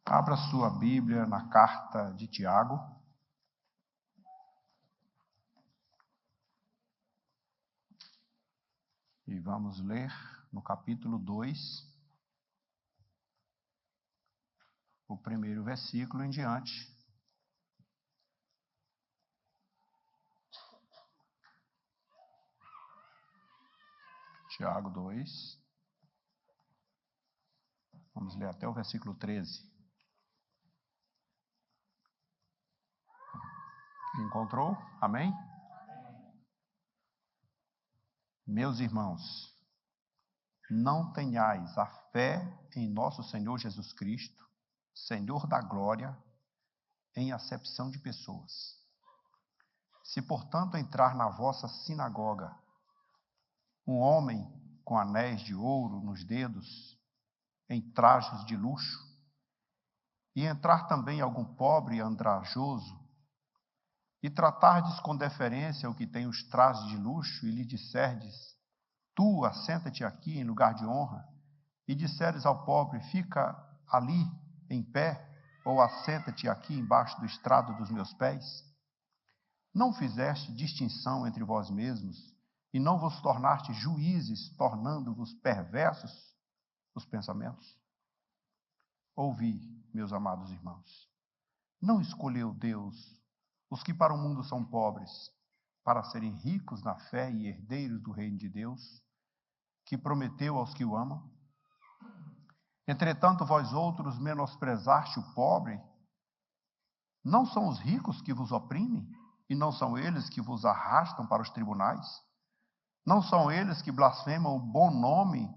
Abra sua Bíblia na carta de Tiago. E vamos ler no capítulo 2, o primeiro versículo em diante. Tiago 2. Vamos ler até o versículo 13. Encontrou? Amém? Meus irmãos, não tenhais a fé em nosso Senhor Jesus Cristo, Senhor da glória, em acepção de pessoas. Se, portanto, entrar na vossa sinagoga um homem com anéis de ouro nos dedos, em trajos de luxo, e entrar também algum pobre andrajoso, e tratardes com deferência o que tem os trajes de luxo, e lhe disserdes, tu assenta-te aqui em lugar de honra, e disseres ao pobre, fica ali em pé, ou assenta-te aqui embaixo do estrado dos meus pés? Não fizeste distinção entre vós mesmos, e não vos tornaste juízes, tornando-vos perversos os pensamentos? Ouvi, meus amados irmãos, não escolheu Deus os que para o mundo são pobres, para serem ricos na fé e herdeiros do reino de Deus, que prometeu aos que o amam? Entretanto, vós outros menosprezaste o pobre. Não são os ricos que vos oprimem, e não são eles que vos arrastam para os tribunais? Não são eles que blasfemam o bom nome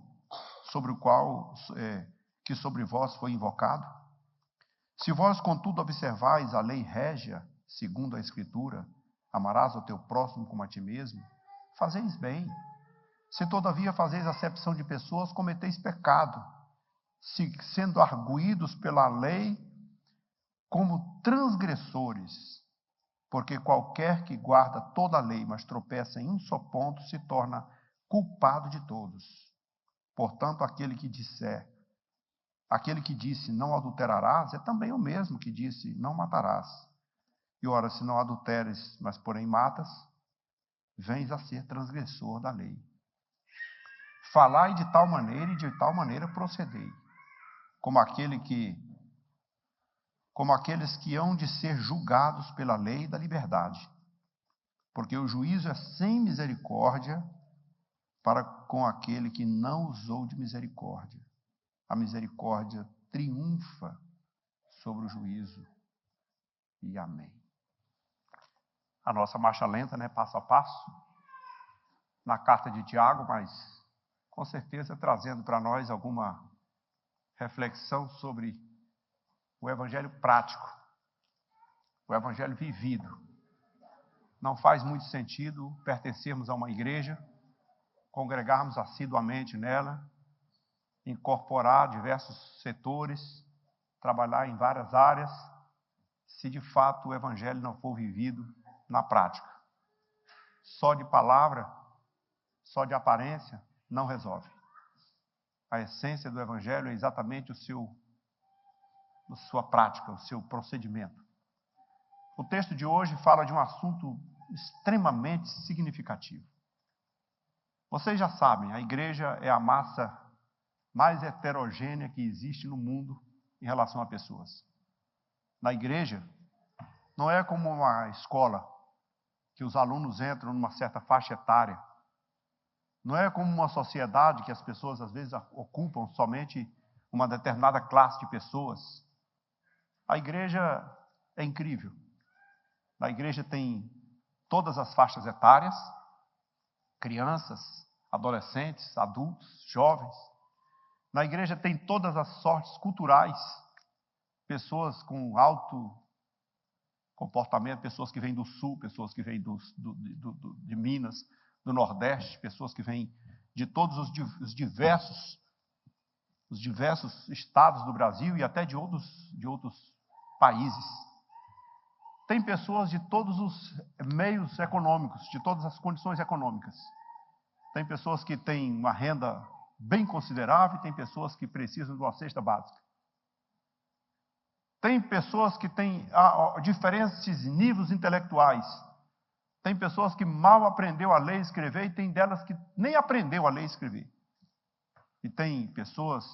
sobre o qual que sobre vós foi invocado? Se vós, contudo, observais a lei régia, segundo a Escritura, amarás ao teu próximo como a ti mesmo, fazeis bem. Se, todavia, fazeis acepção de pessoas, cometeis pecado, se, sendo arguídos pela lei como transgressores, porque qualquer que guarda toda a lei, mas tropeça em um só ponto, se torna culpado de todos. Portanto, aquele que disse, não adulterarás, é também o mesmo que disse, não matarás. E ora, se não adulteres, mas porém matas, vens a ser transgressor da lei. Falai de tal maneira e de tal maneira procedei, como aqueles que hão de ser julgados pela lei da liberdade. Porque o juízo é sem misericórdia para com aquele que não usou de misericórdia. A misericórdia triunfa sobre o juízo. E amém. A nossa marcha lenta, passo a passo, na carta de Tiago, mas com certeza trazendo para nós alguma reflexão sobre o evangelho prático, o evangelho vivido. Não faz muito sentido pertencermos a uma igreja, congregarmos assiduamente nela, incorporar diversos setores, trabalhar em várias áreas, se de fato o evangelho não for vivido na prática. Só de palavra, só de aparência, não resolve. A essência do evangelho é exatamente a sua prática, o seu procedimento. O texto de hoje fala de um assunto extremamente significativo. Vocês já sabem, a igreja é a massa mais heterogênea que existe no mundo em relação a pessoas. Na igreja, não é como uma escola, que os alunos entram numa certa faixa etária. Não é como uma sociedade que as pessoas às vezes ocupam somente uma determinada classe de pessoas. A igreja é incrível. Na igreja tem todas as faixas etárias, crianças, adolescentes, adultos, jovens. Na igreja tem todas as sortes culturais, pessoas com alto comportamento, pessoas que vêm do sul, pessoas que vêm de Minas, do Nordeste, pessoas que vêm de todos os diversos estados do Brasil e até de outros países. Tem pessoas de todos os meios econômicos, de todas as condições econômicas. Tem pessoas que têm uma renda bem considerável e tem pessoas que precisam de uma cesta básica. Tem pessoas que têm diferentes níveis intelectuais. Tem pessoas que mal aprendeu a ler e escrever e tem delas que nem aprendeu a ler e escrever. E tem pessoas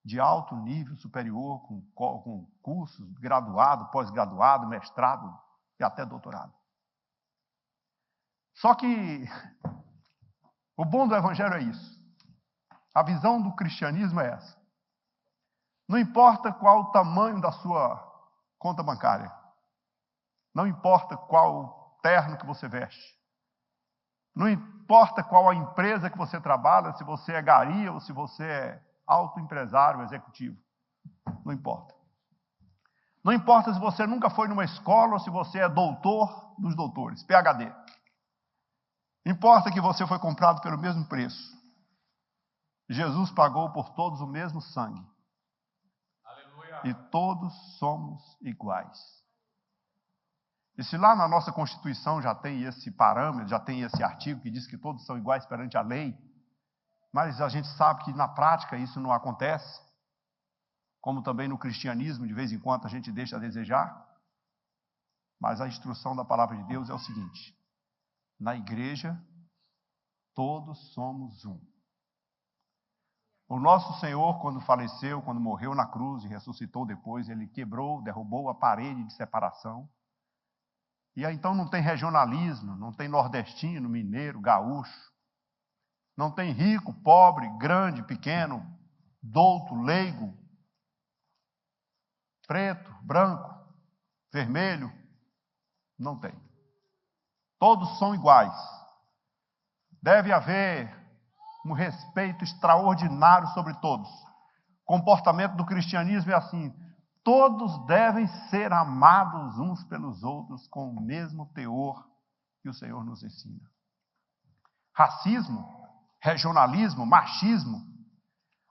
de alto nível superior, com cursos, graduado, pós-graduado, mestrado e até doutorado. Só que o bom do Evangelho é isso. A visão do cristianismo é essa. Não importa qual o tamanho da sua conta bancária. Não importa qual terno que você veste. Não importa qual a empresa que você trabalha, se você é gari ou se você é autoempresário, executivo. Não importa. Não importa se você nunca foi numa escola ou se você é doutor dos doutores, PhD. Importa que você foi comprado pelo mesmo preço. Jesus pagou por todos o mesmo sangue. Aleluia. E todos somos iguais. E se lá na nossa Constituição já tem esse parâmetro, já tem esse artigo que diz que todos são iguais perante a lei, mas a gente sabe que na prática isso não acontece, como também no cristianismo, de vez em quando a gente deixa a desejar, mas a instrução da palavra de Deus é o seguinte: na igreja, todos somos um. O nosso Senhor, quando faleceu, quando morreu na cruz e ressuscitou depois, ele quebrou, derrubou a parede de separação. E aí então não tem regionalismo, não tem nordestino, mineiro, gaúcho. Não tem rico, pobre, grande, pequeno, douto, leigo, preto, branco, vermelho. Não tem. Todos são iguais. Deve haver um respeito extraordinário sobre todos. O comportamento do cristianismo é assim: todos devem ser amados uns pelos outros com o mesmo teor que o Senhor nos ensina. Racismo, regionalismo, machismo,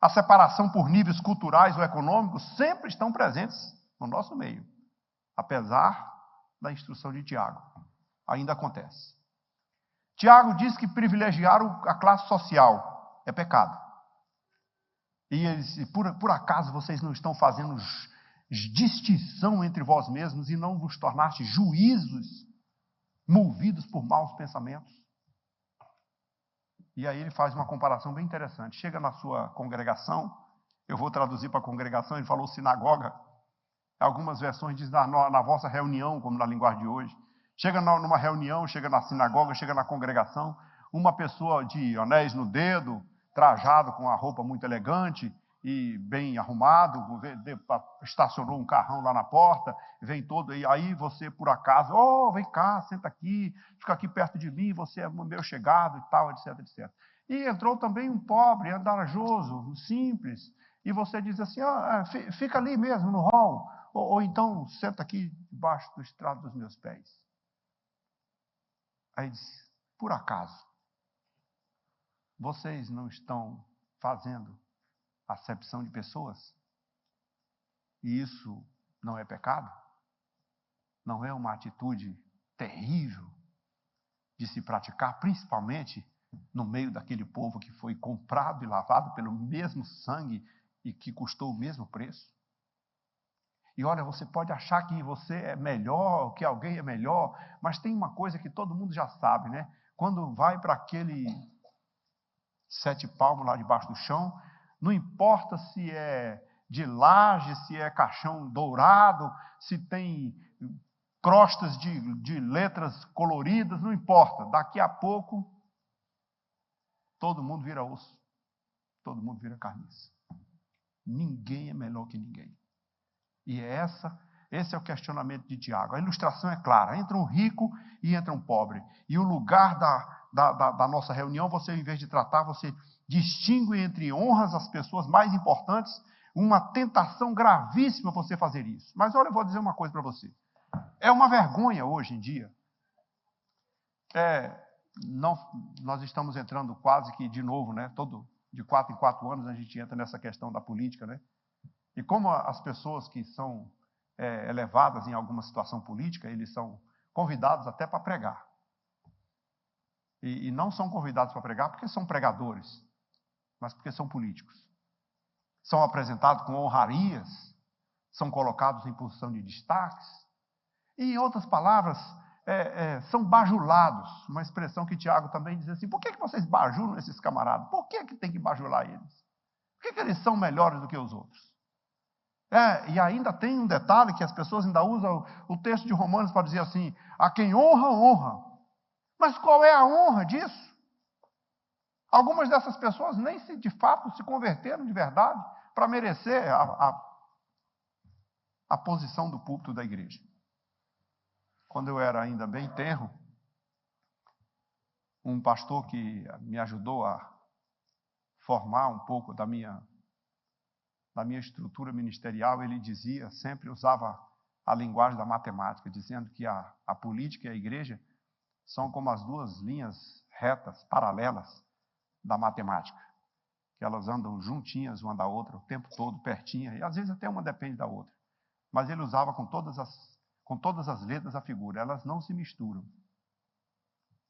a separação por níveis culturais ou econômicos sempre estão presentes no nosso meio, apesar da instrução de Tiago. Ainda acontece. Tiago diz que privilegiar a classe social é pecado. E por acaso vocês não estão fazendo distinção entre vós mesmos e não vos tornaste juízos movidos por maus pensamentos? E aí ele faz uma comparação bem interessante. Chega na sua congregação, eu vou traduzir para a congregação, ele falou sinagoga. Algumas versões dizem na vossa reunião, como na linguagem de hoje. Chega numa reunião, chega na sinagoga, chega na congregação, uma pessoa de anéis no dedo, trajado com a roupa muito elegante e bem arrumado, estacionou um carrão lá na porta, vem todo, e aí você por acaso, vem cá, senta aqui, fica aqui perto de mim, você é meu chegado e tal, etc, etc. E entrou também um pobre, andajoso, simples, e você diz assim, fica ali mesmo no hall, ou então senta aqui debaixo do estrado dos meus pés. Aí diz, por acaso, vocês não estão fazendo acepção de pessoas? E isso não é pecado? Não é uma atitude terrível de se praticar, principalmente no meio daquele povo que foi comprado e lavado pelo mesmo sangue e que custou o mesmo preço? E olha, você pode achar que você é melhor, que alguém é melhor, mas tem uma coisa que todo mundo já sabe, né? Quando vai para aquele 7 palmos lá debaixo do chão, não importa se é de laje, se é caixão dourado, se tem crostas de letras coloridas, não importa. Daqui a pouco, todo mundo vira osso, todo mundo vira carniça. Ninguém é melhor que ninguém. E esse é o questionamento de Tiago. A ilustração é clara: entra um rico e entra um pobre. E o lugar da nossa reunião, você, em vez de tratar, você distingue entre honras às pessoas mais importantes. Uma tentação gravíssima você fazer isso. Mas olha, eu vou dizer uma coisa para você. É uma vergonha hoje em dia. Nós estamos entrando quase que de novo, né? De 4 em 4 anos a gente entra nessa questão da política, né? E como as pessoas que são elevadas em alguma situação política, eles são convidados até para pregar. E não são convidados para pregar porque são pregadores, mas porque são políticos. São apresentados com honrarias, são colocados em posição de destaques. E, em outras palavras, são bajulados. Uma expressão que Tiago também diz assim: por que vocês bajulam esses camaradas? Por que tem que bajular eles? Por que eles são melhores do que os outros? E ainda tem um detalhe que as pessoas ainda usam o texto de Romanos para dizer assim: a quem honra, honra. Mas qual é a honra disso? Algumas dessas pessoas nem de fato se converteram de verdade para merecer a posição do púlpito da igreja. Quando eu era ainda bem tenro, um pastor que me ajudou a formar um pouco da minha estrutura ministerial, ele dizia, sempre usava a linguagem da matemática, dizendo que a política e a igreja são como as duas linhas retas, paralelas da matemática, que elas andam juntinhas uma da outra o tempo todo, pertinha, e às vezes até uma depende da outra. Mas ele usava com todas as letras a figura, elas não se misturam.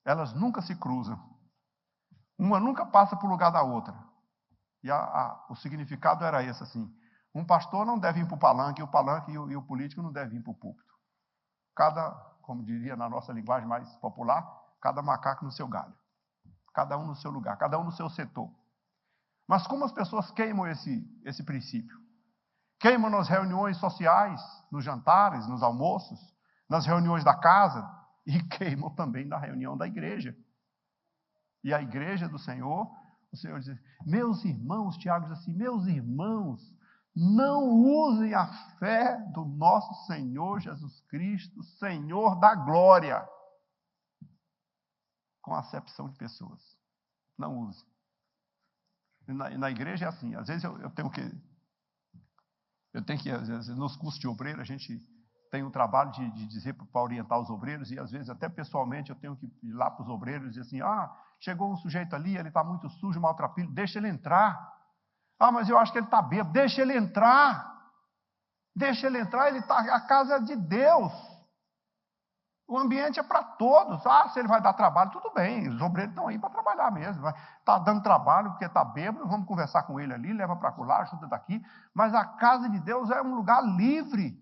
Elas nunca se cruzam. Uma nunca passa por lugar da outra. E o significado era esse, assim: um pastor não deve ir para o palanque, e o político não deve ir para o púlpito. Cada, como diria na nossa linguagem mais popular, cada macaco no seu galho. Cada um no seu lugar, cada um no seu setor. Mas como as pessoas queimam esse princípio? Queimam nas reuniões sociais, nos jantares, nos almoços, nas reuniões da casa, e queimam também na reunião da igreja. E a igreja do Senhor, o Senhor diz: meus irmãos, Tiago diz assim: meus irmãos, não usem a fé do nosso Senhor Jesus Cristo, Senhor da glória, com acepção de pessoas. Não use. Na igreja é assim, às vezes eu tenho que, às vezes, nos cursos de obreiro, a gente tem um trabalho de dizer para orientar os obreiros, e às vezes até pessoalmente eu tenho que ir lá para os obreiros e dizer assim: chegou um sujeito ali, ele está muito sujo, maltrapilho, deixa ele entrar. Mas eu acho que ele está bêbado, deixa ele entrar. Deixa ele entrar, a casa é de Deus. O ambiente é para todos. Se ele vai dar trabalho, tudo bem, os obreiros estão aí para trabalhar mesmo. Está dando trabalho porque está bêbado, vamos conversar com ele ali, leva para lá, ajuda daqui. Mas a casa de Deus é um lugar livre.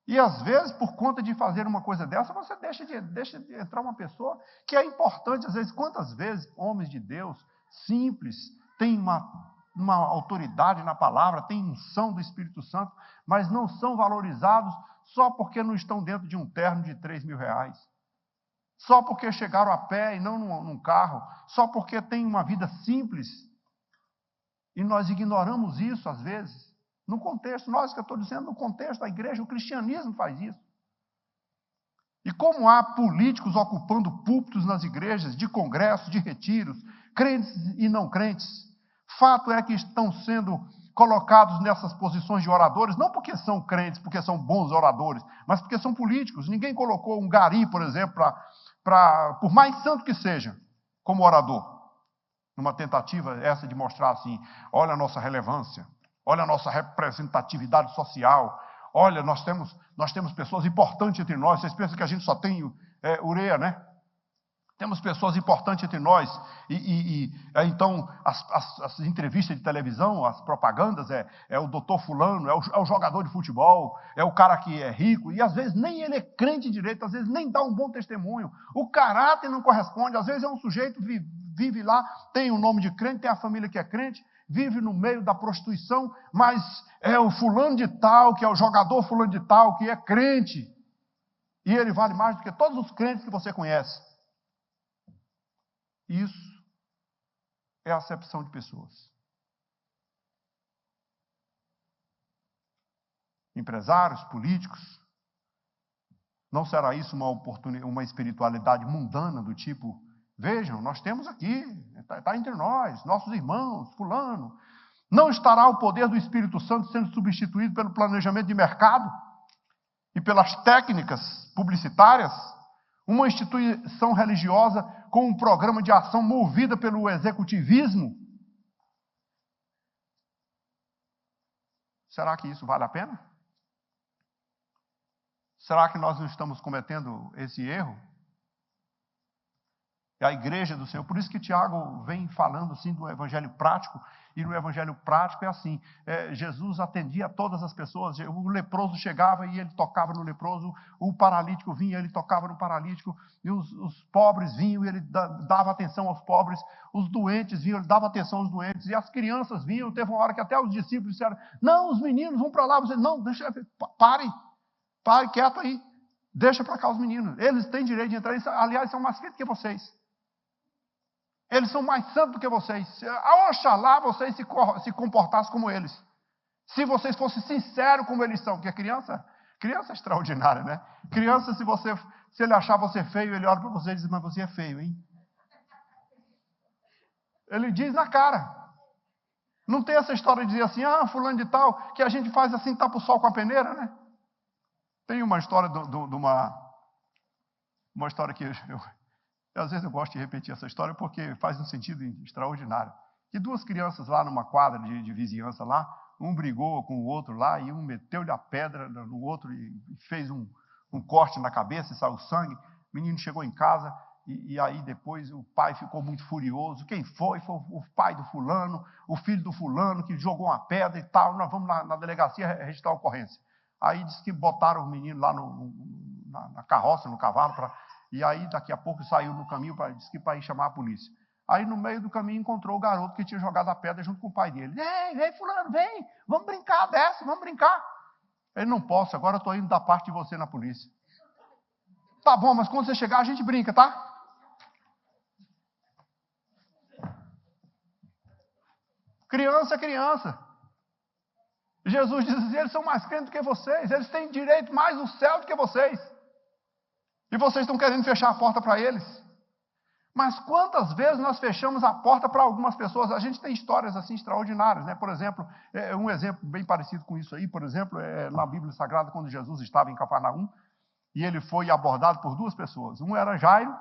E às vezes, por conta de fazer uma coisa dessa, você deixa de entrar uma pessoa que é importante. Às vezes, quantas vezes homens de Deus, simples, têm uma autoridade na palavra, têm unção do Espírito Santo, mas não são valorizados só porque não estão dentro de um terno de 3 mil reais. Só porque chegaram a pé e não num carro. Só porque têm uma vida simples. E nós ignoramos isso às vezes. No contexto, que eu estou dizendo, no contexto da igreja, o cristianismo faz isso. E como há políticos ocupando púlpitos nas igrejas, de congressos, de retiros, crentes e não crentes, fato é que estão sendo colocados nessas posições de oradores, não porque são crentes, porque são bons oradores, mas porque são políticos. Ninguém colocou um gari, por exemplo, por mais santo que seja, como orador, numa tentativa essa de mostrar assim: olha a nossa relevância, olha a nossa representatividade social, olha, nós temos pessoas importantes entre nós. Vocês pensam que a gente só tem ureia, né? Temos pessoas importantes entre nós. Então, as entrevistas de televisão, as propagandas, é o doutor fulano, é o jogador de futebol, é o cara que é rico, e às vezes nem ele é crente direito, às vezes nem dá um bom testemunho. O caráter não corresponde, às vezes é um sujeito que vive lá, tem o nome de crente, tem a família que é crente, vive no meio da prostituição, mas é o fulano de tal, que é o jogador fulano de tal, que é crente. E ele vale mais do que todos os crentes que você conhece. Isso é acepção de pessoas. Empresários, políticos. Não será isso uma espiritualidade mundana do tipo: vejam, nós temos aqui, está entre nós, nossos irmãos, fulano. Não estará o poder do Espírito Santo sendo substituído pelo planejamento de mercado e pelas técnicas publicitárias? Uma instituição religiosa com um programa de ação movida pelo executivismo? Será que isso vale a pena? Será que nós não estamos cometendo esse erro? É a igreja do Senhor. Por isso que Tiago vem falando assim do evangelho prático, e no evangelho prático é assim, Jesus atendia a todas as pessoas, o leproso chegava e ele tocava no leproso, o paralítico vinha e ele tocava no paralítico, e os pobres vinham e ele dava atenção aos pobres, os doentes vinham, ele dava atenção aos doentes, e as crianças vinham. Teve uma hora que até os discípulos disseram, não, os meninos vão para lá, você, não, deixa, pare, quieto aí, deixa para cá os meninos, eles têm direito de entrar, eles, aliás, são mais quentes que vocês. Eles são mais santos do que vocês. Oxalá vocês se comportassem como eles. Se vocês fossem sinceros como eles são. Porque criança é extraordinária, né? Criança, se ele achar você feio, ele olha para você e diz, mas você é feio, hein? Ele diz na cara. Não tem essa história de dizer assim, fulano de tal, que a gente faz assim, tapa o sol com a peneira, né? Tem uma história uma história que às vezes eu gosto de repetir essa história porque faz um sentido extraordinário. Que duas crianças lá numa quadra de vizinhança lá, um brigou com o outro lá e um meteu-lhe a pedra no outro e fez um corte na cabeça e saiu sangue. O menino chegou em casa e aí depois o pai ficou muito furioso. Quem foi? Foi o pai do fulano, o filho do fulano que jogou uma pedra e tal. Nós vamos na delegacia registrar a ocorrência. Aí disse que botaram o menino lá na carroça, no cavalo, e aí daqui a pouco saiu no caminho, disse que para ir chamar a polícia. Aí no meio do caminho encontrou o garoto que tinha jogado a pedra junto com o pai dele. Vem fulano, vem, vamos brincar, desce, vamos brincar. Ele, não posso, agora eu estou indo da parte de você na polícia. Tá bom, mas quando você chegar a gente brinca, tá? Criança é criança. Jesus diz assim, eles são mais crentes do que vocês, eles têm direito mais no céu do que vocês. E vocês estão querendo fechar a porta para eles. Mas quantas vezes nós fechamos a porta para algumas pessoas? A gente tem histórias assim extraordinárias, né? Por exemplo, um exemplo bem parecido com isso aí, por exemplo, na Bíblia Sagrada, quando Jesus estava em Cafarnaum, e ele foi abordado por duas pessoas. Um era Jairo,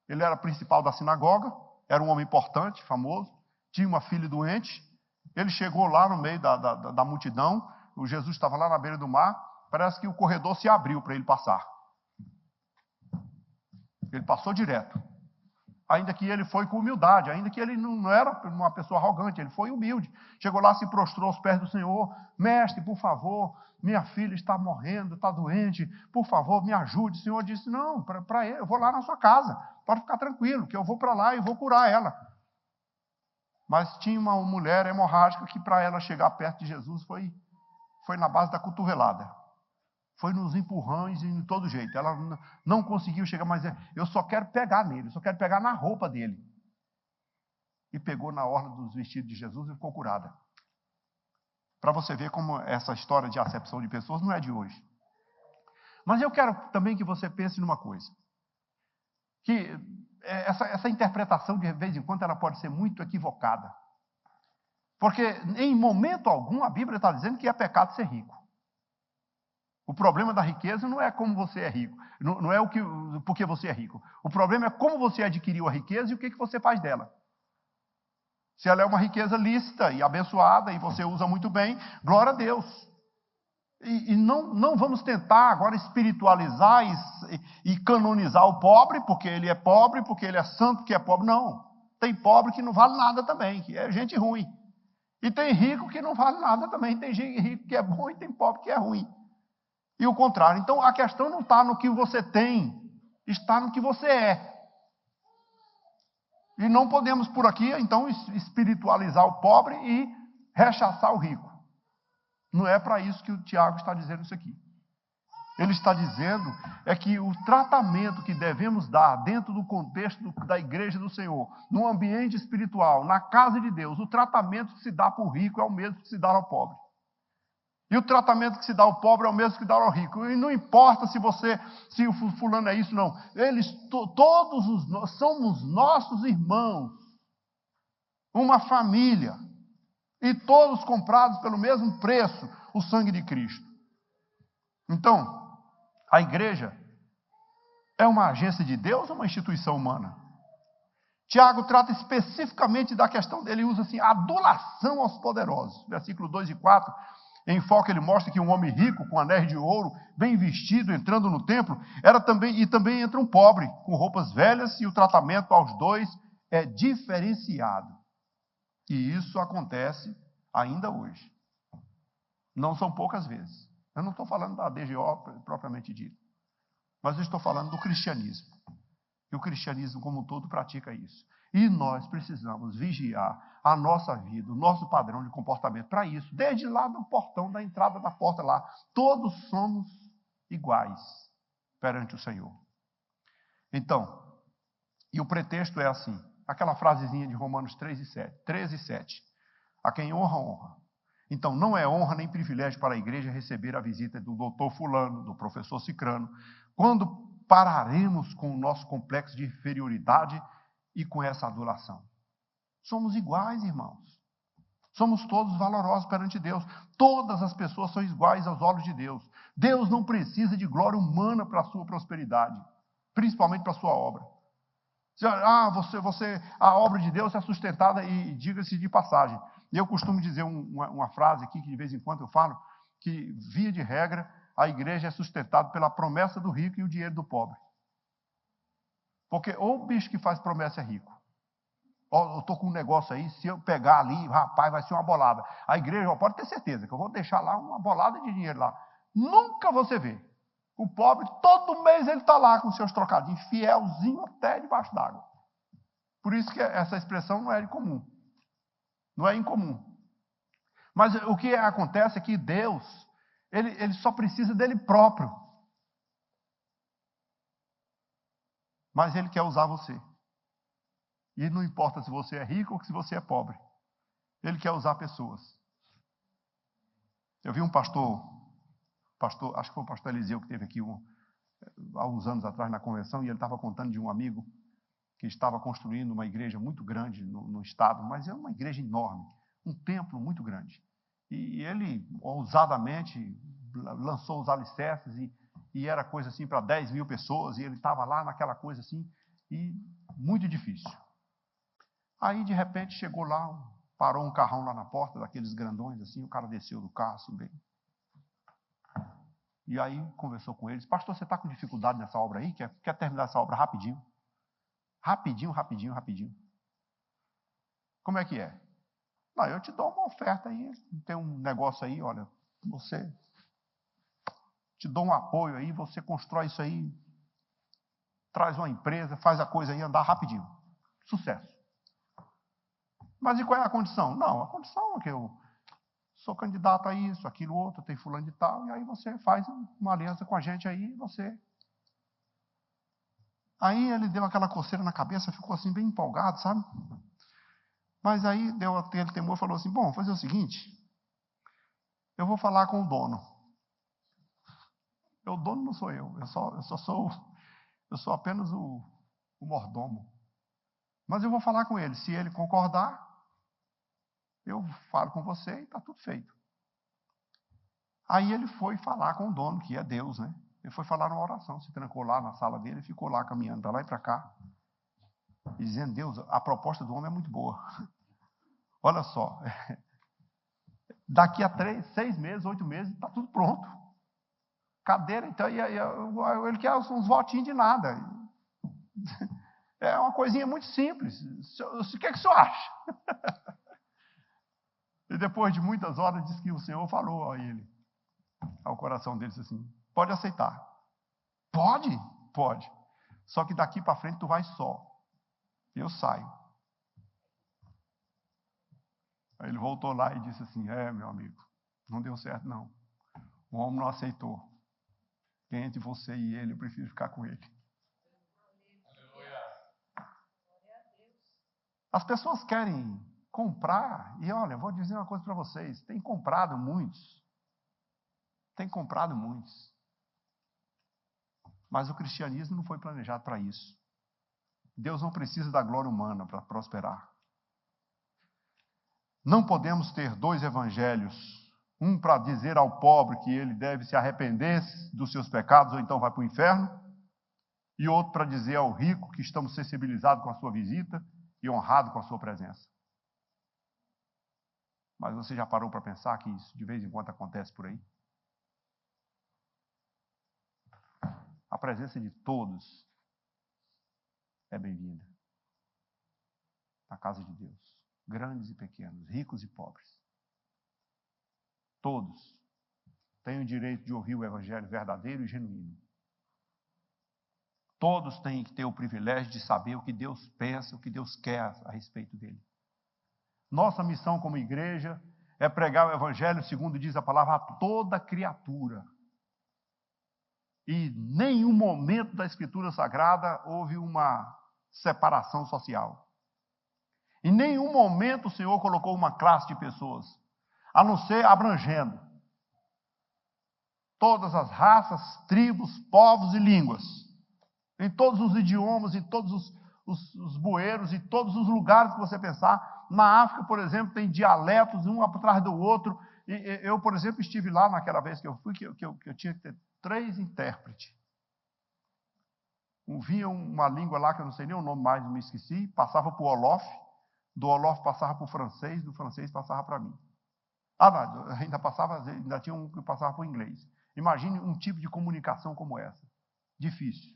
ele era principal da sinagoga, era um homem importante, famoso, tinha uma filha doente. Ele chegou lá no meio da multidão, o Jesus estava lá na beira do mar, parece que o corredor se abriu para ele passar. Ele passou direto. Ainda que ele foi com humildade, ainda que ele não era uma pessoa arrogante, ele foi humilde. Chegou lá, se prostrou aos pés do Senhor. Mestre, por favor, minha filha está morrendo, está doente, por favor, me ajude. O Senhor disse, não, para ele, eu vou lá na sua casa, pode ficar tranquilo, que eu vou para lá e vou curar ela. Mas tinha uma mulher hemorrágica que para ela chegar perto de Jesus foi na base da cotovelada. Foi nos empurrões e de todo jeito. Ela não conseguiu chegar, mas eu só quero pegar nele, eu só quero pegar na roupa dele. E pegou na orla dos vestidos de Jesus e ficou curada. Para você ver como essa história de acepção de pessoas não é de hoje. Mas eu quero também que você pense numa coisa. Que essa interpretação, de vez em quando, ela pode ser muito equivocada. Porque em momento algum a Bíblia está dizendo que é pecado ser rico. O problema da riqueza não é como você é rico, não é porque você é rico. O problema é como você adquiriu a riqueza e o que você faz dela. Se ela é uma riqueza lícita e abençoada e você usa muito bem, glória a Deus. E não vamos tentar agora espiritualizar e canonizar o pobre, porque ele é pobre, porque ele é santo, porque é pobre. Não. Tem pobre que não vale nada também, que é gente ruim. E tem rico que não vale nada também. Tem gente rico que é bom e tem pobre que é ruim. E o contrário. Então, a questão não está no que você tem, está no que você é. E não podemos, por aqui, então, espiritualizar o pobre e rechaçar o rico. Não é para isso que o Tiago está dizendo isso aqui. Ele está dizendo que o tratamento que devemos dar dentro do contexto da igreja do Senhor, no ambiente espiritual, na casa de Deus, o tratamento que se dá para o rico é o mesmo que se dá ao pobre. E o tratamento que se dá ao pobre é o mesmo que dá ao rico. E não importa se o fulano é isso, não. Eles somos nossos irmãos. Uma família. E todos comprados pelo mesmo preço, o sangue de Cristo. Então, a igreja é uma agência de Deus ou uma instituição humana? Tiago trata especificamente da questão dele, usa assim, adulação aos poderosos. Versículo 2 e 4. Em Foco ele mostra que um homem rico, com anéis de ouro, bem vestido, entrando no templo, também entra um pobre, com roupas velhas, e o tratamento aos dois é diferenciado. E isso acontece ainda hoje. Não são poucas vezes. Eu não estou falando da DGO propriamente dito, mas eu estou falando do cristianismo. E o cristianismo como um todo pratica isso. E nós precisamos vigiar a nossa vida, o nosso padrão de comportamento para isso. Desde lá do portão, da entrada da porta lá, todos somos iguais perante o Senhor. Então, e o pretexto é assim, aquela frasezinha de Romanos 13 e 7. A quem honra, honra. Então, não é honra nem privilégio para a igreja receber a visita do doutor fulano, do professor cicrano, quando pararemos com o nosso complexo de inferioridade e com essa adulação. Somos iguais, irmãos. Somos todos valorosos perante Deus. Todas as pessoas são iguais aos olhos de Deus. Deus não precisa de glória humana para a sua prosperidade, principalmente para a sua obra. A obra de Deus é sustentada, e diga-se de passagem. Eu costumo dizer uma frase aqui, que de vez em quando eu falo, que via de regra, a igreja é sustentada pela promessa do rico e o dinheiro do pobre. Porque ou o bicho que faz promessa é rico. Eu estou com um negócio aí, se eu pegar ali, rapaz, vai ser uma bolada. A igreja, pode ter certeza que eu vou deixar lá uma bolada de dinheiro lá. Nunca você vê. O pobre, todo mês ele está lá com seus trocadinhos, fielzinho até debaixo d'água. Por isso que essa expressão não é incomum. Não é incomum. Mas o que acontece é que Deus, ele só precisa dele próprio. Mas ele quer usar você. E não importa se você é rico ou se você é pobre. Ele quer usar pessoas. Eu vi um pastor, acho que foi o pastor Eliseu que esteve aqui há uns anos atrás na convenção, e ele estava contando de um amigo que estava construindo uma igreja muito grande no estado, mas é uma igreja enorme, um templo muito grande. E ele, ousadamente, lançou os alicerces, e era coisa assim para 10 mil pessoas, e ele estava lá naquela coisa assim, e muito difícil. Aí, de repente, chegou lá, parou um carrão lá na porta, daqueles grandões assim, o cara desceu do carro assim bem. E aí conversou com eles: pastor, você está com dificuldade nessa obra aí? Quer terminar essa obra rapidinho? Rapidinho. Como é que é? Não, eu te dou uma oferta aí, tem um negócio aí, olha, você te dou um apoio aí, você constrói isso aí, traz uma empresa, faz a coisa aí andar rapidinho. Sucesso. Mas e qual é a condição? Não, a condição é que eu sou candidato a isso, aquilo, outro, tem fulano de tal, e aí você faz uma aliança com a gente aí, você... Aí ele deu aquela coceira na cabeça, ficou assim bem empolgado, sabe? Mas aí deu aquele temor e falou assim: bom, vou fazer o seguinte, eu vou falar com o dono. O dono não sou eu sou apenas o mordomo. Mas eu vou falar com ele, se ele concordar, eu falo com você e está tudo feito. Aí ele foi falar com o dono, que é Deus, né? Ele foi falar numa oração, se trancou lá na sala dele, ficou lá caminhando para lá e para cá, e dizendo: Deus, a proposta do homem é muito boa. Olha só, daqui a 6 meses, 8 meses, está tudo pronto. Cadeira, então, ele quer uns votinhos de nada. É uma coisinha muito simples. O que é que o senhor acha? E depois de muitas horas, diz que o Senhor falou a ele, ao coração dele, disse assim: pode aceitar. Pode? Pode. Só que daqui para frente tu vai só. Eu saio. Aí ele voltou lá e disse assim: meu amigo, não deu certo não. O homem não aceitou. Entre você e ele, eu prefiro ficar com ele. As pessoas querem comprar, e olha, eu vou dizer uma coisa para vocês, tem comprado muitos. Mas o cristianismo não foi planejado para isso. Deus não precisa da glória humana para prosperar. Não podemos ter 2 evangelhos, um para dizer ao pobre que ele deve se arrepender dos seus pecados ou então vai para o inferno, e outro para dizer ao rico que estamos sensibilizados com a sua visita e honrados com a sua presença. Mas você já parou para pensar que isso de vez em quando acontece por aí? A presença de todos é bem-vinda na casa de Deus. Grandes e pequenos, ricos e pobres. Todos têm o direito de ouvir o evangelho verdadeiro e genuíno. Todos têm que ter o privilégio de saber o que Deus pensa, o que Deus quer a respeito dele. Nossa missão como igreja é pregar o evangelho, segundo diz a palavra, a toda criatura. E em nenhum momento da Escritura Sagrada houve uma separação social. Em nenhum momento o Senhor colocou uma classe de pessoas, a não ser abrangendo todas as raças, tribos, povos e línguas, em todos os idiomas, em todos os bueiros, em todos os lugares que você pensar. Na África, por exemplo, tem dialetos, um atrás do outro. Eu, por exemplo, estive lá naquela vez que eu fui, que eu tinha que ter 3 intérpretes. Vinha uma língua lá, que eu não sei nem o nome mais, me esqueci, passava para o Wolof, do Wolof passava para o francês, do francês passava para mim. Não, ainda tinha um que passava para o inglês. Imagine um tipo de comunicação como essa. Difícil.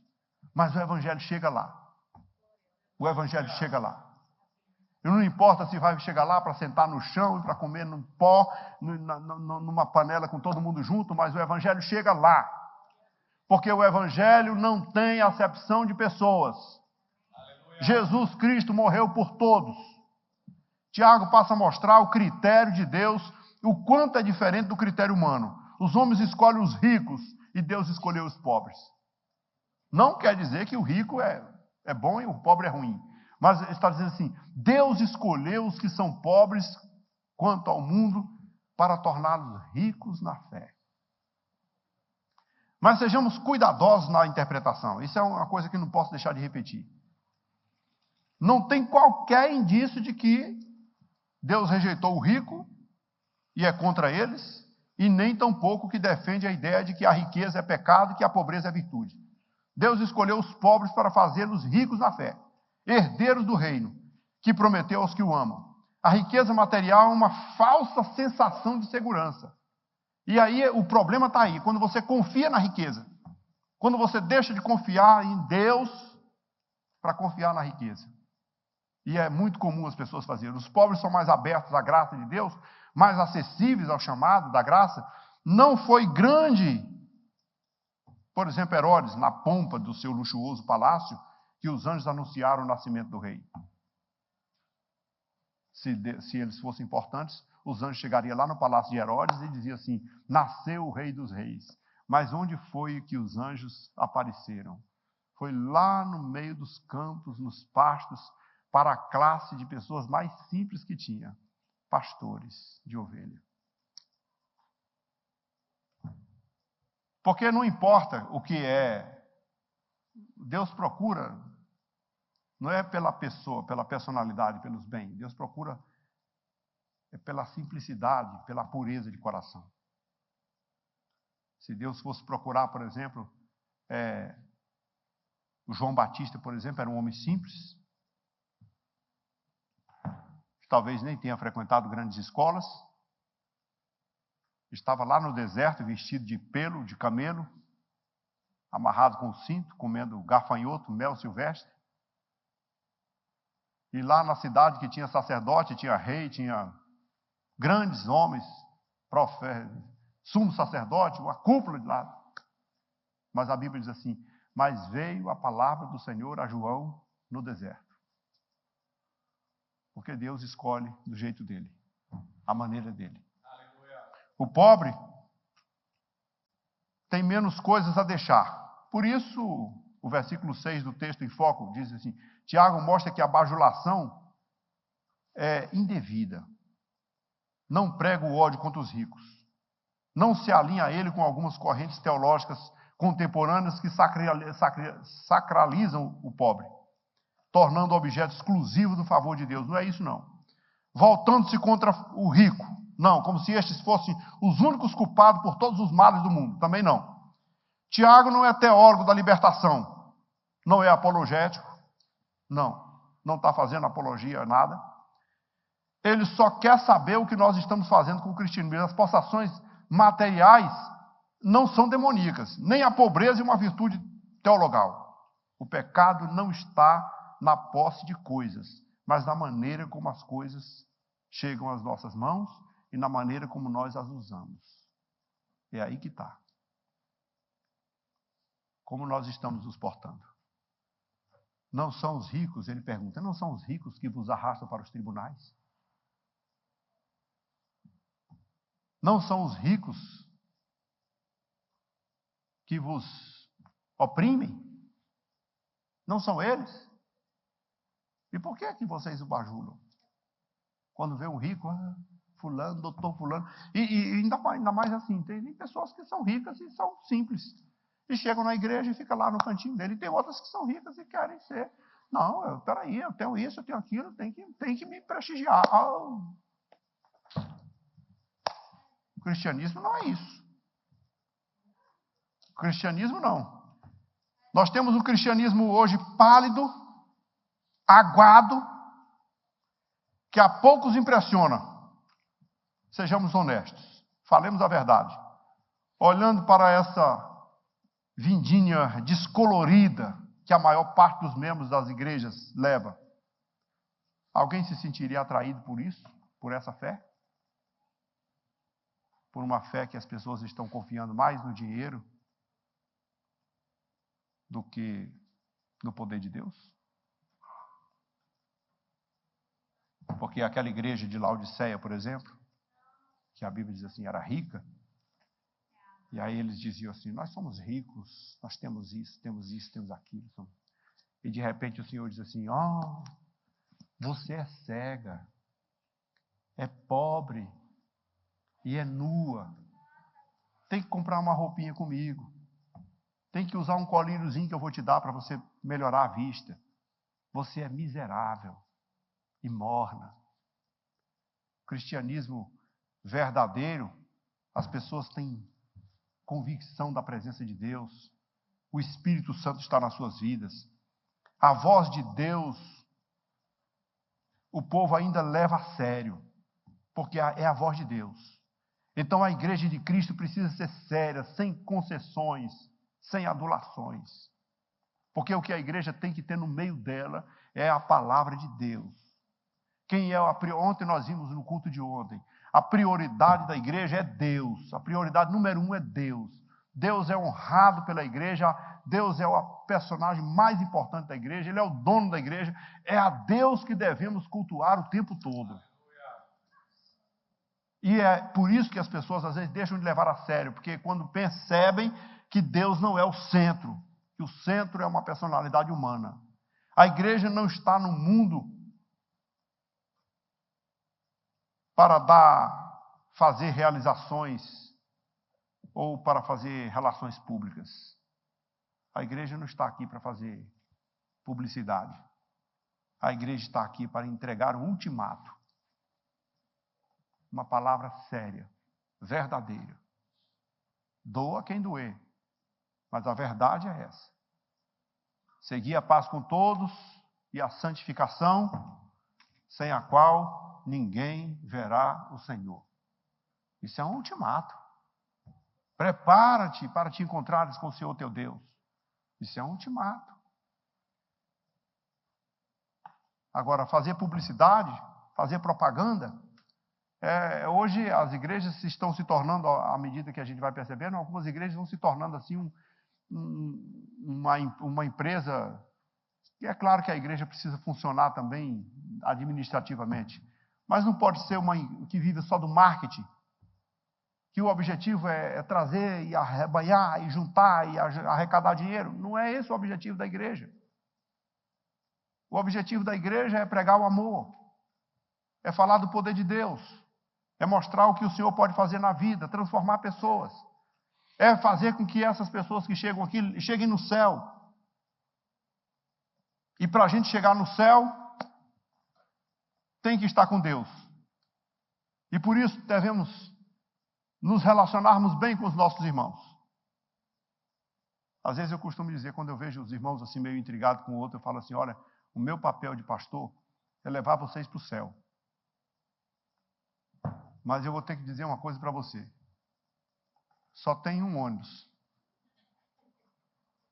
Mas o evangelho chega lá. O evangelho chega lá. E não importa se vai chegar lá para sentar no chão e para comer num pó, numa panela com todo mundo junto, mas o evangelho chega lá. Porque o evangelho não tem acepção de pessoas. Aleluia. Jesus Cristo morreu por todos. Tiago passa a mostrar o critério de Deus, o quanto é diferente do critério humano. Os homens escolhem os ricos e Deus escolheu os pobres. Não quer dizer que o rico é bom e o pobre é ruim. Mas está dizendo assim, Deus escolheu os que são pobres quanto ao mundo para torná-los ricos na fé. Mas sejamos cuidadosos na interpretação. Isso é uma coisa que não posso deixar de repetir. Não tem qualquer indício de que Deus rejeitou o rico e é contra eles, e nem tampouco que defende a ideia de que a riqueza é pecado e que a pobreza é virtude. Deus escolheu os pobres para fazê-los ricos na fé, herdeiros do reino, que prometeu aos que o amam. A riqueza material é uma falsa sensação de segurança. E aí o problema está aí, quando você confia na riqueza, quando você deixa de confiar em Deus para confiar na riqueza. E é muito comum as pessoas fazerem. Os pobres são mais abertos à graça de Deus, mais acessíveis ao chamado da graça. Não foi grande, por exemplo, Herodes, na pompa do seu luxuoso palácio, que os anjos anunciaram o nascimento do rei. Se eles fossem importantes, os anjos chegariam lá no palácio de Herodes e diziam assim, nasceu o rei dos reis. Mas onde foi que os anjos apareceram? Foi lá no meio dos campos, nos pastos, para a classe de pessoas mais simples que tinha, pastores de ovelha. Porque não importa o que é, Deus procura, não é pela pessoa, pela personalidade, pelos bens, Deus procura pela simplicidade, pela pureza de coração. Se Deus fosse procurar, por exemplo, o João Batista, por exemplo, era um homem simples, talvez nem tenha frequentado grandes escolas, estava lá no deserto vestido de pelo, de camelo, amarrado com o cinto, comendo gafanhoto, mel silvestre. E lá na cidade que tinha sacerdote, tinha rei, tinha grandes homens, profeta, sumo sacerdote, uma cúpula de lá. Mas a Bíblia diz assim, mas veio a palavra do Senhor a João no deserto. Porque Deus escolhe do jeito dele, a maneira dele. Aleluia. O pobre tem menos coisas a deixar. Por isso, o versículo 6 do texto em foco diz assim, Tiago mostra que a bajulação é indevida. Não prega o ódio contra os ricos. Não se alinha a ele com algumas correntes teológicas contemporâneas que sacralizam o pobre, tornando o objeto exclusivo do favor de Deus. Não é isso, não. Voltando-se contra o rico. Não, como se estes fossem os únicos culpados por todos os males do mundo. Também não. Tiago não é teólogo da libertação. Não é apologético. Não está fazendo apologia a nada. ele só quer saber o que nós estamos fazendo com o cristianismo. As possessões materiais não são demoníacas, nem a pobreza é uma virtude teologal. O pecado não está na posse de coisas, mas na maneira como as coisas chegam às nossas mãos e na maneira como nós as usamos. É aí que está. Como nós estamos nos portando. Não são os ricos, ele pergunta, não são os ricos que vos arrastam para os tribunais? Não são os ricos que vos oprimem? Não são eles? E por que é que vocês o bajulam? Quando vê um rico, fulano, doutor fulano. E ainda mais assim, tem pessoas que são ricas e são simples. E chegam na igreja e ficam lá no cantinho dele. E tem outras que são ricas e querem ser. Não, peraí, eu tenho isso, eu tenho aquilo, tem que me prestigiar. O cristianismo não é isso. O cristianismo não. Nós temos um cristianismo hoje pálido, aguado, que a poucos impressiona. Sejamos honestos. Falemos a verdade. Olhando para essa vindinha descolorida que a maior parte dos membros das igrejas leva, alguém se sentiria atraído por isso? Por essa fé? Por uma fé que as pessoas estão confiando mais no dinheiro do que no poder de Deus? Porque aquela igreja de Laodiceia, por exemplo, que a Bíblia diz assim, era rica, e aí eles diziam assim, nós somos ricos, nós temos isso, temos aquilo. E de repente o Senhor diz assim, você é cega, é pobre e é nua. Tem que comprar uma roupinha comigo. Tem que usar um colíriozinho que eu vou te dar para você melhorar a vista. Você é miserável e morna. O cristianismo verdadeiro, as pessoas têm convicção da presença de Deus. O Espírito Santo está nas suas vidas. A voz de Deus, o povo ainda leva a sério, porque é a voz de Deus. Então a igreja de Cristo precisa ser séria, sem concessões, sem adulações. Porque o que a igreja tem que ter no meio dela é a palavra de Deus. Ontem nós vimos no culto de ontem, a prioridade da igreja é Deus. A prioridade número 1 é Deus. Deus é honrado pela igreja, Deus é o personagem mais importante da igreja, Ele é o dono da igreja, é a Deus que devemos cultuar o tempo todo. E é por isso que as pessoas às vezes deixam de levar a sério, porque quando percebem que Deus não é o centro, que o centro é uma personalidade humana. A igreja não está no mundo para fazer realizações ou para fazer relações públicas. A igreja não está aqui para fazer publicidade. A igreja está aqui para entregar um ultimato. Uma palavra séria, verdadeira. Doa quem doer, mas a verdade é essa. Seguir a paz com todos e a santificação, sem a qual ninguém verá o Senhor. Isso é um ultimato. Prepara-te para te encontrares com o Senhor teu Deus. Isso é um ultimato. Agora, fazer publicidade, fazer propaganda, hoje as igrejas estão se tornando, à medida que a gente vai percebendo, algumas igrejas vão se tornando assim uma empresa, e é claro que a igreja precisa funcionar também administrativamente, mas não pode ser uma que vive só do marketing, que o objetivo é trazer e arrebanhar e juntar e arrecadar dinheiro. Não é esse o objetivo da igreja. O objetivo da igreja é pregar o amor, é falar do poder de Deus, é mostrar o que o Senhor pode fazer na vida, transformar pessoas, é fazer com que essas pessoas que chegam aqui cheguem no céu. E para a gente chegar no céu, tem que estar com Deus. E por isso devemos nos relacionarmos bem com os nossos irmãos. Às vezes eu costumo dizer, quando eu vejo os irmãos assim meio intrigados com o outro, eu falo assim, olha, o meu papel de pastor é levar vocês para o céu. Mas eu vou ter que dizer uma coisa para você. Só tem um ônibus.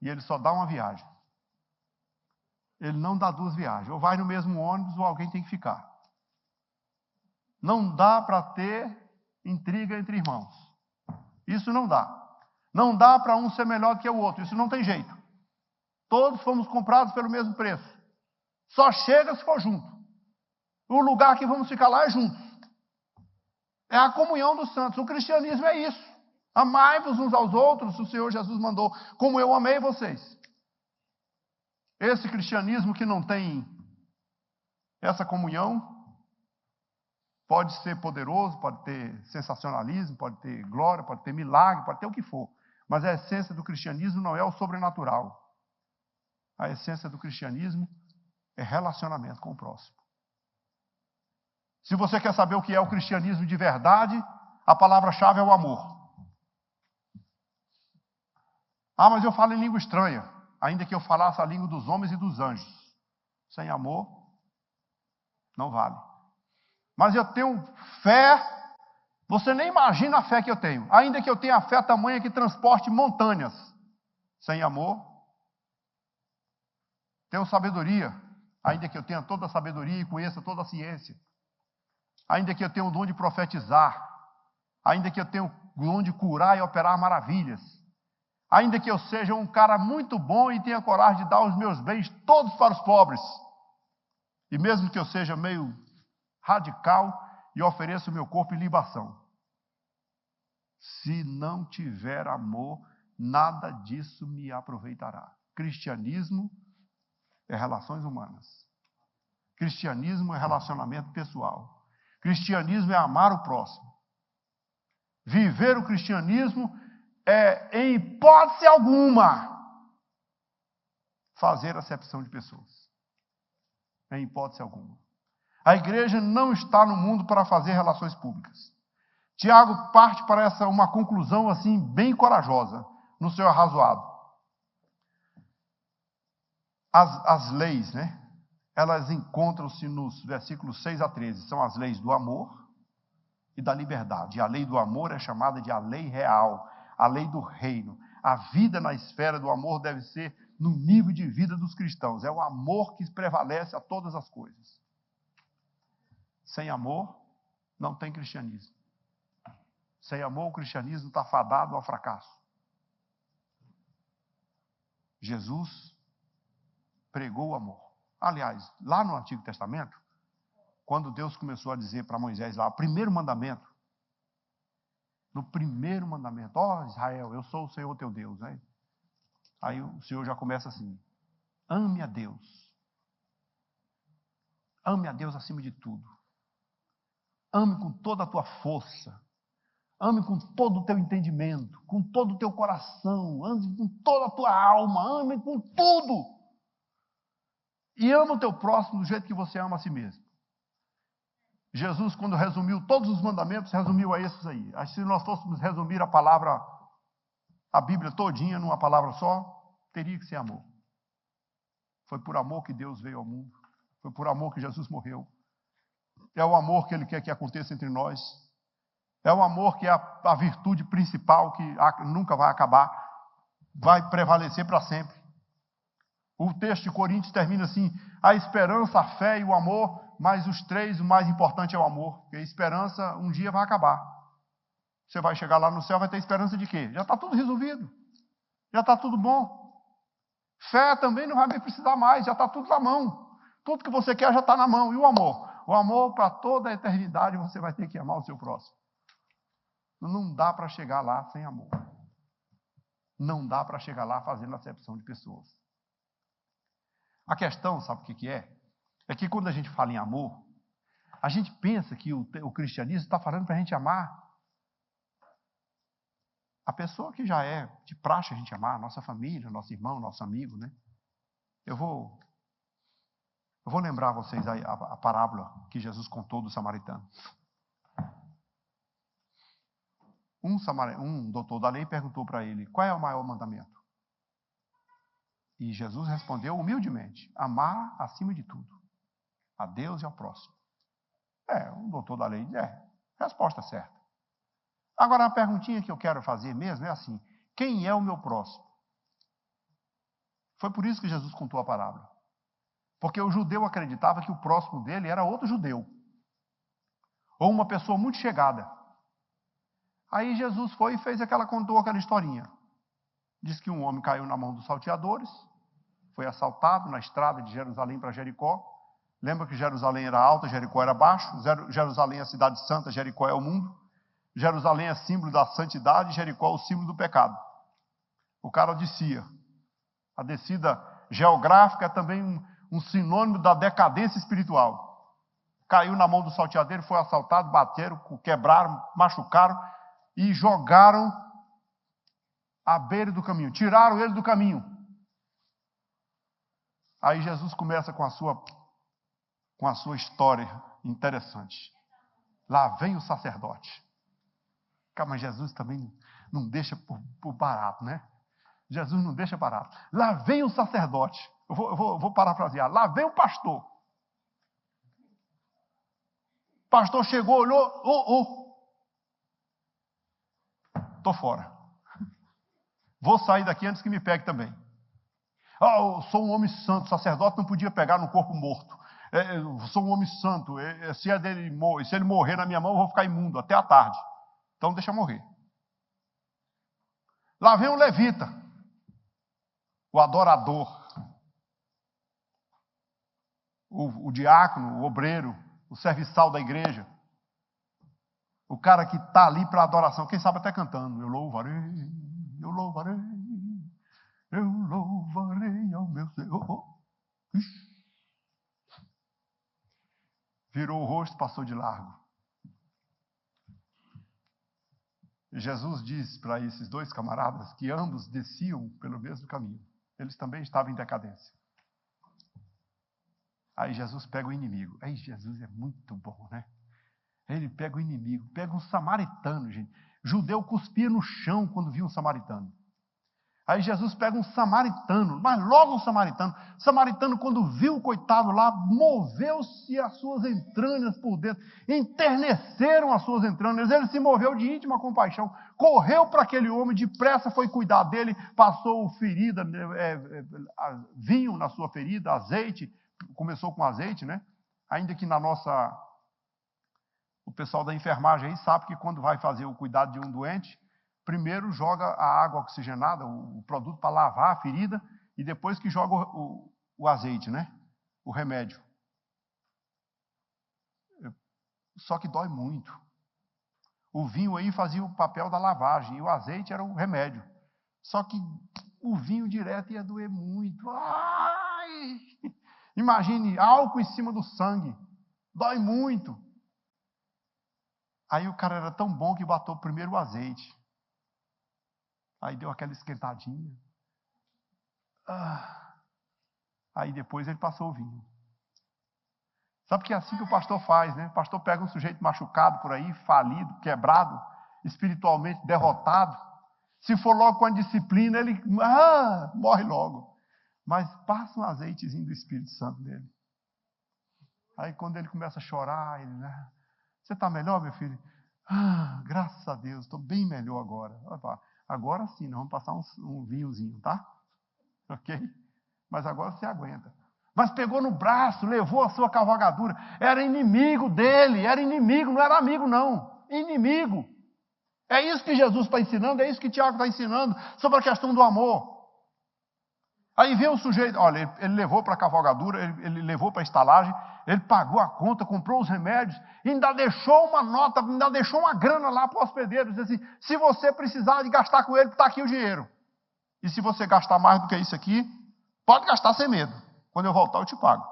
E ele só dá uma viagem. Ele não dá duas viagens. Ou vai no mesmo ônibus ou alguém tem que ficar. Não dá para ter intriga entre irmãos. Isso não dá. Não dá para um ser melhor do que o outro. Isso não tem jeito. Todos fomos comprados pelo mesmo preço. Só chega se for junto. O lugar que vamos ficar lá é juntos. É a comunhão dos santos. O cristianismo é isso. Amai-vos uns aos outros, o Senhor Jesus mandou, como eu amei vocês. Esse cristianismo que não tem essa comunhão, pode ser poderoso, pode ter sensacionalismo, pode ter glória, pode ter milagre, pode ter o que for. Mas a essência do cristianismo não é o sobrenatural. A essência do cristianismo é relacionamento com o próximo. Se você quer saber o que é o cristianismo de verdade, a palavra-chave é o amor. Ah, mas eu falo em língua estranha, ainda que eu falasse a língua dos homens e dos anjos. Sem amor, não vale. Mas eu tenho fé, você nem imagina a fé que eu tenho. Ainda que eu tenha a fé tamanha que transporte montanhas. Sem amor, tenho sabedoria, ainda que eu tenha toda a sabedoria e conheça toda a ciência. Ainda que eu tenha o dom de profetizar. Ainda que eu tenha o dom de curar e operar maravilhas. Ainda que eu seja um cara muito bom e tenha coragem de dar os meus bens todos para os pobres. E mesmo que eu seja meio radical e ofereça o meu corpo em libação. Se não tiver amor, nada disso me aproveitará. Cristianismo é relações humanas. Cristianismo é relacionamento pessoal. Cristianismo é amar o próximo. Viver o cristianismo é, em hipótese alguma, fazer acepção de pessoas. Em hipótese alguma. A igreja não está no mundo para fazer relações públicas. Tiago parte para uma conclusão assim bem corajosa, no seu arrazoado. As leis, né? Elas encontram-se nos versículos 6 a 13. São as leis do amor e da liberdade. E a lei do amor é chamada de a lei real, a lei do reino. A vida na esfera do amor deve ser no nível de vida dos cristãos. É o amor que prevalece a todas as coisas. Sem amor, não tem cristianismo. Sem amor, o cristianismo está fadado ao fracasso. Jesus pregou o amor. Aliás, lá no Antigo Testamento, quando Deus começou a dizer para Moisés lá, o primeiro mandamento, no primeiro mandamento, ó Israel, eu sou o Senhor teu Deus, né? Aí o Senhor já começa assim, ame a Deus. Ame a Deus acima de tudo. Ame com toda a tua força. Ame com todo o teu entendimento, com todo o teu coração, ame com toda a tua alma, ame com tudo. E ama o teu próximo do jeito que você ama a si mesmo. Jesus, quando resumiu todos os mandamentos, resumiu a esses aí. Se nós fôssemos resumir a Bíblia todinha numa palavra só, teria que ser amor. Foi por amor que Deus veio ao mundo. Foi por amor que Jesus morreu. É o amor que Ele quer que aconteça entre nós. É o amor que é a virtude principal que nunca vai acabar. Vai prevalecer para sempre. O texto de Coríntios termina assim, a esperança, a fé e o amor, mas os três, o mais importante é o amor. Porque a esperança um dia vai acabar. Você vai chegar lá no céu, vai ter esperança de quê? Já está tudo resolvido. Já está tudo bom. Fé também não vai precisar mais, já está tudo na mão. Tudo que você quer já está na mão. E o amor? O amor para toda a eternidade você vai ter que amar o seu próximo. Não dá para chegar lá sem amor. Não dá para chegar lá fazendo acepção de pessoas. A questão, sabe o que é? É que quando a gente fala em amor, a gente pensa que o cristianismo está falando para a gente amar a pessoa que já é de praxe a gente amar, nossa família, nosso irmão, nosso amigo, né? Eu vou lembrar a vocês a parábola que Jesus contou do samaritano. Um doutor da lei perguntou para ele, qual é o maior mandamento? E Jesus respondeu humildemente, amar acima de tudo, a Deus e ao próximo. Um doutor da lei diz, é Resposta certa. Agora, a perguntinha que eu quero fazer mesmo é assim: quem é o meu próximo? Foi por isso que Jesus contou a parábola. Porque o judeu acreditava que o próximo dele era outro judeu, ou uma pessoa muito chegada. Aí Jesus foi e contou aquela historinha. Diz que um homem caiu na mão dos salteadores, foi assaltado na estrada de Jerusalém para Jericó. Lembra que Jerusalém era alta, Jericó era baixo? Jerusalém é a cidade santa, Jericó é o mundo. Jerusalém é símbolo da santidade, Jericó é o símbolo do pecado. O cara descia. A descida geográfica é também um sinônimo da decadência espiritual. Caiu na mão do salteadeiro, foi assaltado, bateram, quebraram, machucaram e jogaram à beira do caminho. Tiraram ele do caminho. Aí Jesus começa com a sua história interessante. Lá vem o sacerdote. Mas Jesus também não deixa por barato, né? Jesus não deixa barato. Lá vem o sacerdote. Eu vou parafrasear. Lá vem o pastor. O pastor chegou, olhou. Estou fora. Vou sair daqui antes que me pegue também. Eu sou um homem santo. O sacerdote não podia pegar no corpo morto. Eu sou um homem santo. Se ele morrer na minha mão, eu vou ficar imundo até a tarde. Então deixa morrer. Lá vem o levita, o adorador, o diácono, o obreiro, o serviçal da igreja, o cara que está ali para adoração, quem sabe até cantando: eu louvarei, eu louvarei, eu louvarei ao meu Senhor. Virou o rosto, passou de largo. Jesus diz para esses dois camaradas que ambos desciam pelo mesmo caminho. Eles também estavam em decadência. Aí Jesus pega o inimigo. Aí Jesus é muito bom, né? Ele pega o inimigo, pega um samaritano, gente. Judeu cuspia no chão quando via um samaritano. Aí Jesus pega um samaritano, mas logo um samaritano. Samaritano, quando viu o coitado lá, moveu-se as suas entranhas por dentro, enterneceram as suas entranhas. Ele se moveu de íntima compaixão, correu para aquele homem, depressa foi cuidar dele, passou ferida, vinho na sua ferida, azeite, começou com azeite, né? Ainda que o pessoal da enfermagem aí sabe que quando vai fazer o cuidado de um doente, primeiro joga a água oxigenada, o produto para lavar a ferida, e depois que joga o azeite, né? O remédio. Só que dói muito. O vinho aí fazia o papel da lavagem, e o azeite era o remédio. Só que o vinho direto ia doer muito. Ai! Imagine álcool em cima do sangue. Dói muito. Aí o cara era tão bom que botou primeiro o azeite. Aí deu aquela esquentadinha. Aí depois ele passou o vinho. Sabe que é assim que o pastor faz, né? O pastor pega um sujeito machucado por aí, falido, quebrado, espiritualmente derrotado. Se for logo com a disciplina, ele morre logo. Mas passa um azeitezinho do Espírito Santo nele. Aí quando ele começa a chorar, ele... Você está melhor, meu filho? Graças a Deus, estou bem melhor agora. Agora sim, nós vamos passar um vinhozinho, tá? Ok? Mas agora você aguenta. Mas pegou no braço, levou a sua cavalgadura. Era inimigo dele, era inimigo, não era amigo não. Inimigo. É isso que Jesus está ensinando, é isso que Tiago está ensinando sobre a questão do amor. Aí vem o sujeito, olha, ele levou para a cavalgadura, ele levou para a estalagem, ele pagou a conta, comprou os remédios, ainda deixou uma nota, ainda deixou uma grana lá para o hospedeiro. Disse assim: se você precisar de gastar com ele, está aqui o dinheiro. E se você gastar mais do que isso aqui, pode gastar sem medo. Quando eu voltar, eu te pago.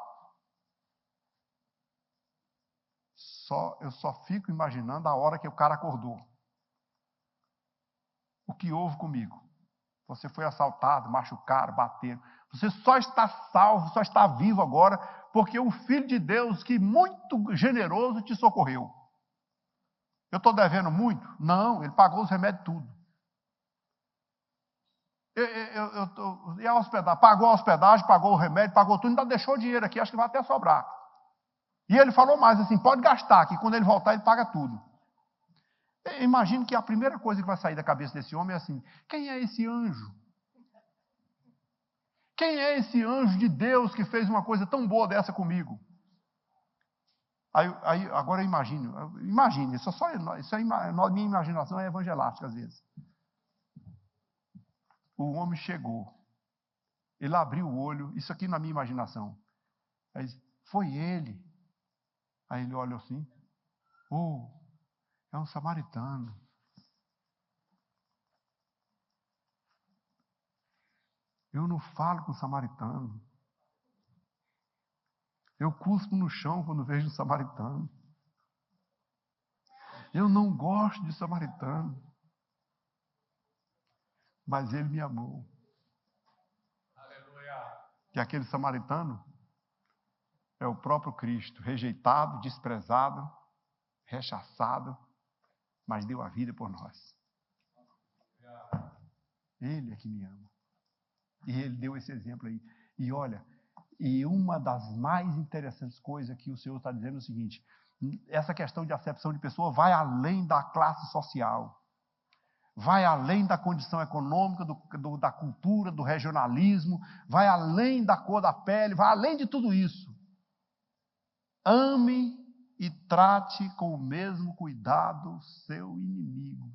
Eu só fico imaginando a hora que o cara acordou. O que houve comigo? Você foi assaltado, machucado, bateram. Você só está salvo, só está vivo agora, porque o Filho de Deus, que muito generoso, te socorreu. Eu estou devendo muito? Não, ele pagou os remédios tudo. E a hospedagem? Pagou a hospedagem, pagou o remédio, pagou tudo, ainda deixou dinheiro aqui, acho que vai até sobrar. E ele falou mais assim: pode gastar, que quando ele voltar ele paga tudo. Imagino que a primeira coisa que vai sair da cabeça desse homem é assim: quem é esse anjo? Quem é esse anjo de Deus que fez uma coisa tão boa dessa comigo? Agora eu imagine, minha imaginação é evangelástica às vezes. O homem chegou, ele abriu o olho, isso aqui na minha imaginação. Aí, foi ele. Aí ele olha assim: oh, é um samaritano. Eu não falo com samaritano. Eu cuspo no chão quando vejo um samaritano. Eu não gosto de samaritano. Mas ele me amou. Aleluia. E aquele samaritano é o próprio Cristo, rejeitado, desprezado, rechaçado, mas deu a vida por nós. Ele é que me ama. E ele deu esse exemplo aí. E olha, e uma das mais interessantes coisas que o Senhor está dizendo é o seguinte: essa questão de acepção de pessoa vai além da classe social, vai além da condição econômica, da cultura, do regionalismo, vai além da cor da pele, vai além de tudo isso. Ame e trate com o mesmo cuidado seu inimigo.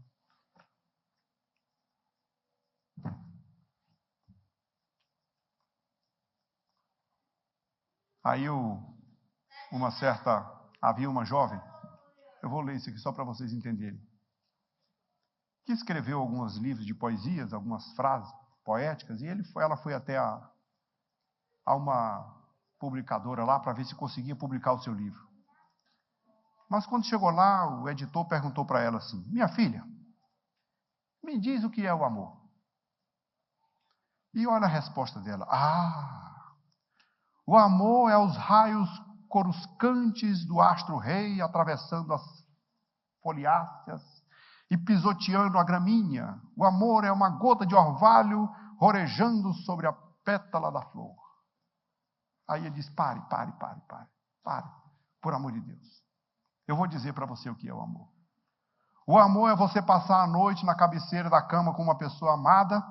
Aí havia uma jovem, eu vou ler isso aqui só para vocês entenderem, que escreveu alguns livros de poesias, algumas frases poéticas, e ela foi até a uma publicadora lá para ver se conseguia publicar o seu livro. Mas quando chegou lá, o editor perguntou para ela assim: minha filha, me diz o que é o amor. E olha a resposta dela: o amor é os raios coruscantes do astro-rei atravessando as foliáceas e pisoteando a gramínea. O amor é uma gota de orvalho rorejando sobre a pétala da flor. Aí ele diz: pare, por amor de Deus. Eu vou dizer para você o que é o amor. O amor é você passar a noite na cabeceira da cama com uma pessoa amada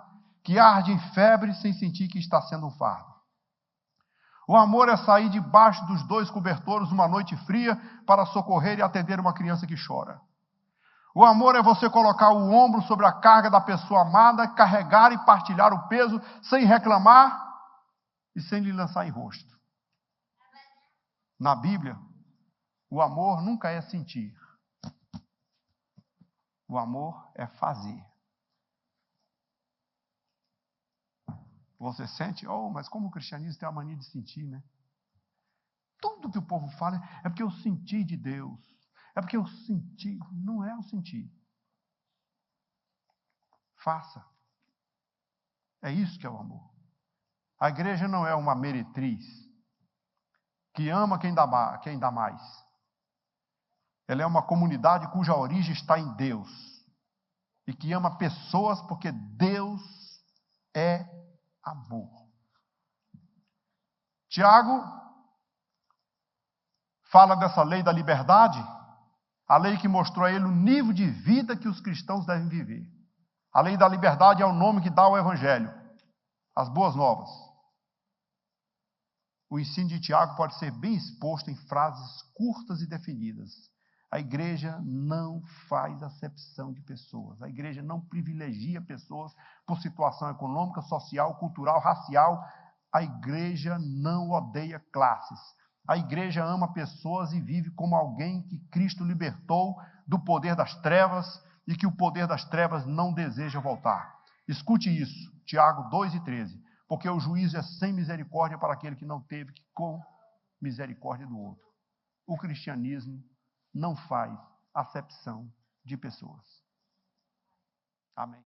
que arde em febre sem sentir que está sendo um fardo. O amor é sair debaixo dos 2 cobertores uma noite fria para socorrer e atender uma criança que chora. O amor é você colocar o ombro sobre a carga da pessoa amada, carregar e partilhar o peso sem reclamar e sem lhe lançar em rosto. Na Bíblia, o amor nunca é sentir. O amor é fazer. Você sente? Oh, mas como o cristianismo tem a mania de sentir, né? Tudo que o povo fala é porque eu senti de Deus. É porque eu senti. Não é o sentir. Faça. É isso que é o amor. A igreja não é uma meretriz que ama quem dá mais. Ela é uma comunidade cuja origem está em Deus. E que ama pessoas porque Deus é amor. Tiago fala dessa lei da liberdade, a lei que mostrou a ele o nível de vida que os cristãos devem viver. A lei da liberdade é o nome que dá ao Evangelho, as boas novas. O ensino de Tiago pode ser bem exposto em frases curtas e definidas. A igreja não faz acepção de pessoas. A igreja não privilegia pessoas por situação econômica, social, cultural, racial. A igreja não odeia classes. A igreja ama pessoas e vive como alguém que Cristo libertou do poder das trevas e que o poder das trevas não deseja voltar. Escute isso, Tiago 2:13. Porque o juízo é sem misericórdia para aquele que não teve que com misericórdia do outro. O cristianismo não faz acepção de pessoas. Amém.